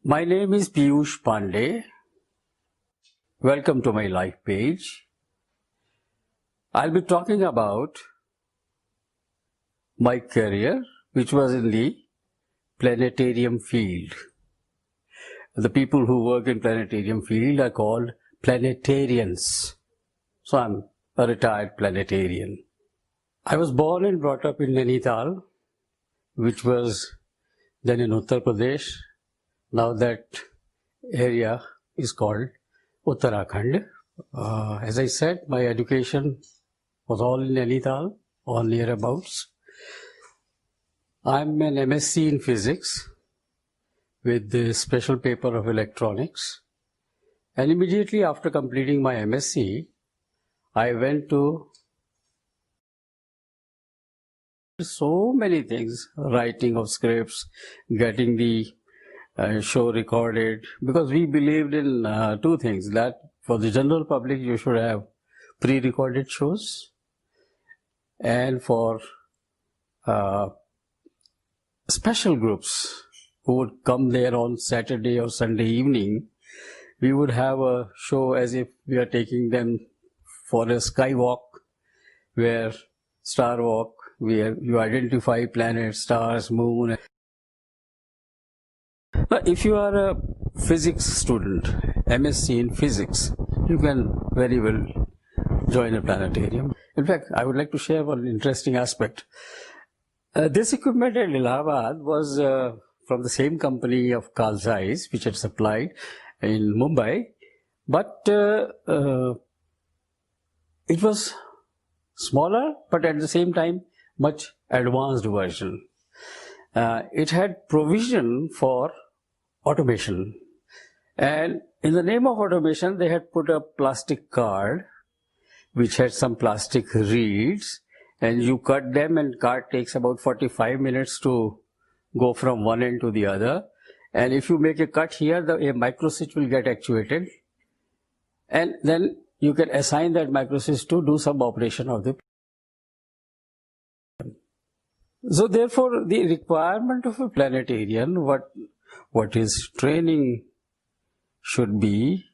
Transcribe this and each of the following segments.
My name is Piyush Pandey. Welcome to my LifePage. I'll be talking about my career, which was in the planetarium field. The people who work in planetarium field are called planetarians. So I'm a retired planetarian. I was born and brought up in Nainital, which was then in Uttar Pradesh. Now that area is called Uttarakhand. As I said, my education was all in Nainital or nearabouts. I'm an MSc in physics with the special paper of electronics. And immediately after completing my MSc, I went to so many things, writing of scripts, getting the show recorded, because we believed in two things, that for the general public you should have pre-recorded shows, and for special groups who would come there on Saturday or Sunday evening, we would have a show as if we are taking them for a skywalk, where star walk, where you identify planets, stars, moon. If you are a physics student, MSc in physics, you can very well join a planetarium. In fact, I would like to share one interesting aspect. This equipment at Allahabad was from the same company of Carl Zeiss, which had supplied in Mumbai, but it was smaller, but at the same time much advanced version. It had provision for automation, and in the name of automation they had put a plastic card which had some plastic reeds, and you cut them, and card takes about 45 minutes to go from one end to the other. And if you make a cut here, a microswitch will get actuated, and then you can assign that microswitch to do some operation of the. So therefore the requirement of a planetarian, what his training should be,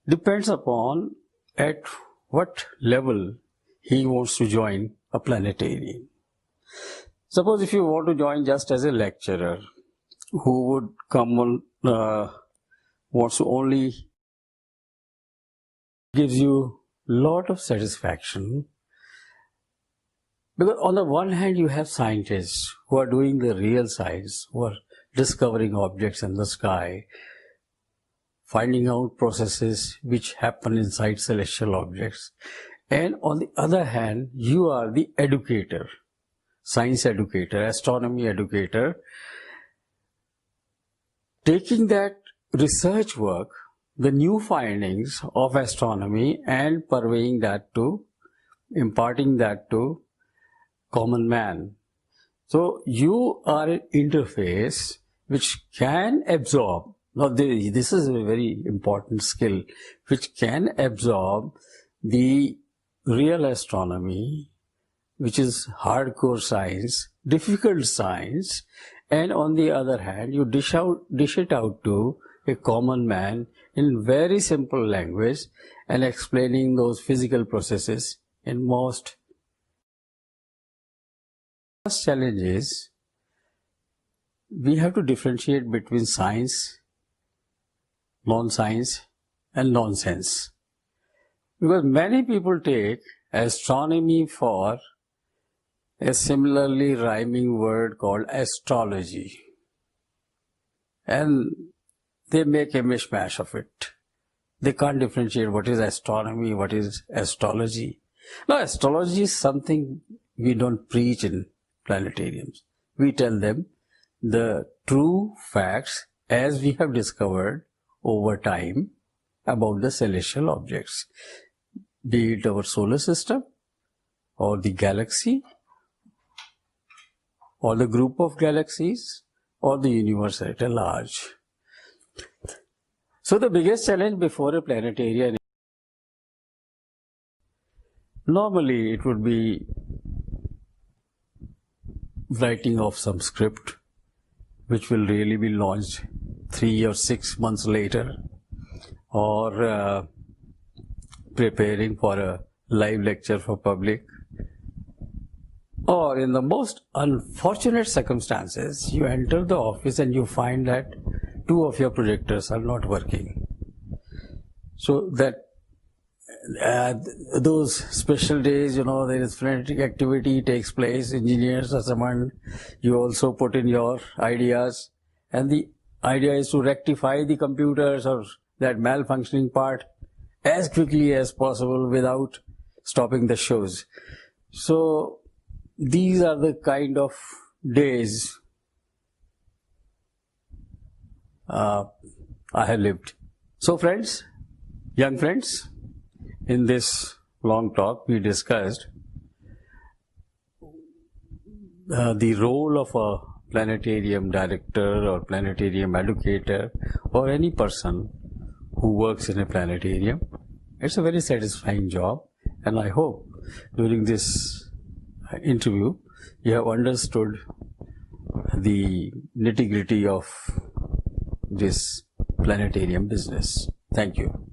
depends upon at what level he wants to join a planetarium. Suppose if you want to join just as a lecturer, who would come on, wants to only gives you lot of satisfaction, because on the one hand you have scientists who are doing the real science, who are discovering objects in the sky, finding out processes which happen inside celestial objects. And on the other hand, you are the educator, science educator, astronomy educator, taking that research work, the new findings of astronomy, and purveying that to, imparting that to common man. So you are an interface which can absorb, now this is a very important skill, which can absorb the real astronomy, which is hardcore science, difficult science, and on the other hand you dish it out to a common man in very simple language, and explaining those physical processes in most. The first challenge is we have to differentiate between science, non-science, and nonsense. Because many people take astronomy for a similarly rhyming word called astrology, and they make a mishmash of it. They can't differentiate what is astronomy, what is astrology. Now, astrology is something we don't preach in planetariums. We tell them the true facts as we have discovered over time about the celestial objects, be it our solar system or the galaxy or the group of galaxies or the universe at large. So the biggest challenge before a planetarian, normally it would be writing of some script, which will really be launched 3 or 6 months later, or preparing for a live lecture for public, or in the most unfortunate circumstances, you enter the office and you find that 2 of your projectors are not working. So that those special days, there is frenetic activity takes place, engineers are summoned, you also put in your ideas, and the idea is to rectify the computers or that malfunctioning part as quickly as possible without stopping the shows. So these are the kind of days I have lived. So friends, young friends, in this long talk we discussed the role of a planetarium director or planetarium educator or any person who works in a planetarium. It's a very satisfying job, and I hope during this interview you have understood the nitty-gritty of this planetarium business. Thank you.